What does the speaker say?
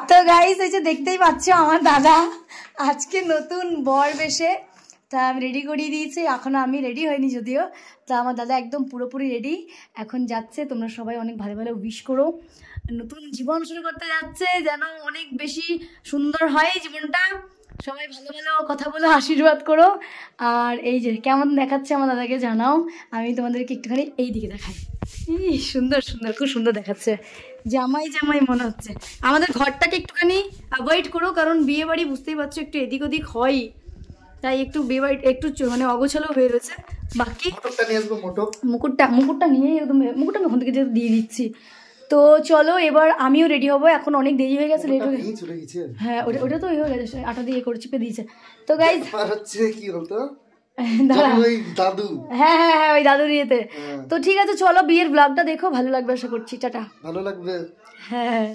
তো গাইস এই যে দেখতেই পাচ্ছ আমার দাদা আজকে নতুন বর বেশে, তা আমি রেডি করিয়ে দিয়েছি, এখনো আমি রেডি হইনি যদিও। তা আমার দাদা একদম পুরোপুরি রেডি, এখন যাচ্ছে। তোমরা সবাই অনেক ভালো ভালো উইশ করো, নতুন জীবন শুরু করতে যাচ্ছে, যেন অনেক বেশি সুন্দর হয় জীবনটা। সবাই ভালো ভালো কথা বলে আশীর্বাদ করো। আর এই যে কেমন দেখাচ্ছে আমার দাদাকে জানাও, আমি তোমাদেরকে একটুখানি এই দিকে দেখাই। সুন্দর সুন্দর, খুব সুন্দর দেখাচ্ছে, জামাই জামাই মনে হচ্ছে। আমাদের ঘরটাকে একটুখানি অ্যাভয়েড করো, কারণ বিয়ে বাড়ি বুঝতেই পারছো একটু এদিক ওদিক হয়, তাই একটু বিয়ে বাড়ি একটু মানে অগোছালো হয়ে রয়েছে। বাকি মুকুটটা নিয়ে একদম, মুকুটটা আমি ওখান থেকে দিয়ে দিচ্ছি। তো চলো এবার আমিও রেডি হবো, এখন অনেক দেরি হয়ে গেছে, লেট হয়ে গেছে। হ্যাঁ ওটা তো হয়ে গেছে, আটা দিয়ে করে চিপে দিয়েছে। তো গাইজ কি বলতো দাদু, হ্যাঁ হ্যাঁ হ্যাঁ ওই দাদুর ইয়েতে। তো ঠিক আছে চলো বিয়ের ব্লগটা দেখো, ভালো লাগবে আশা করছি। টাটা। ভালো লাগবে। হ্যাঁ।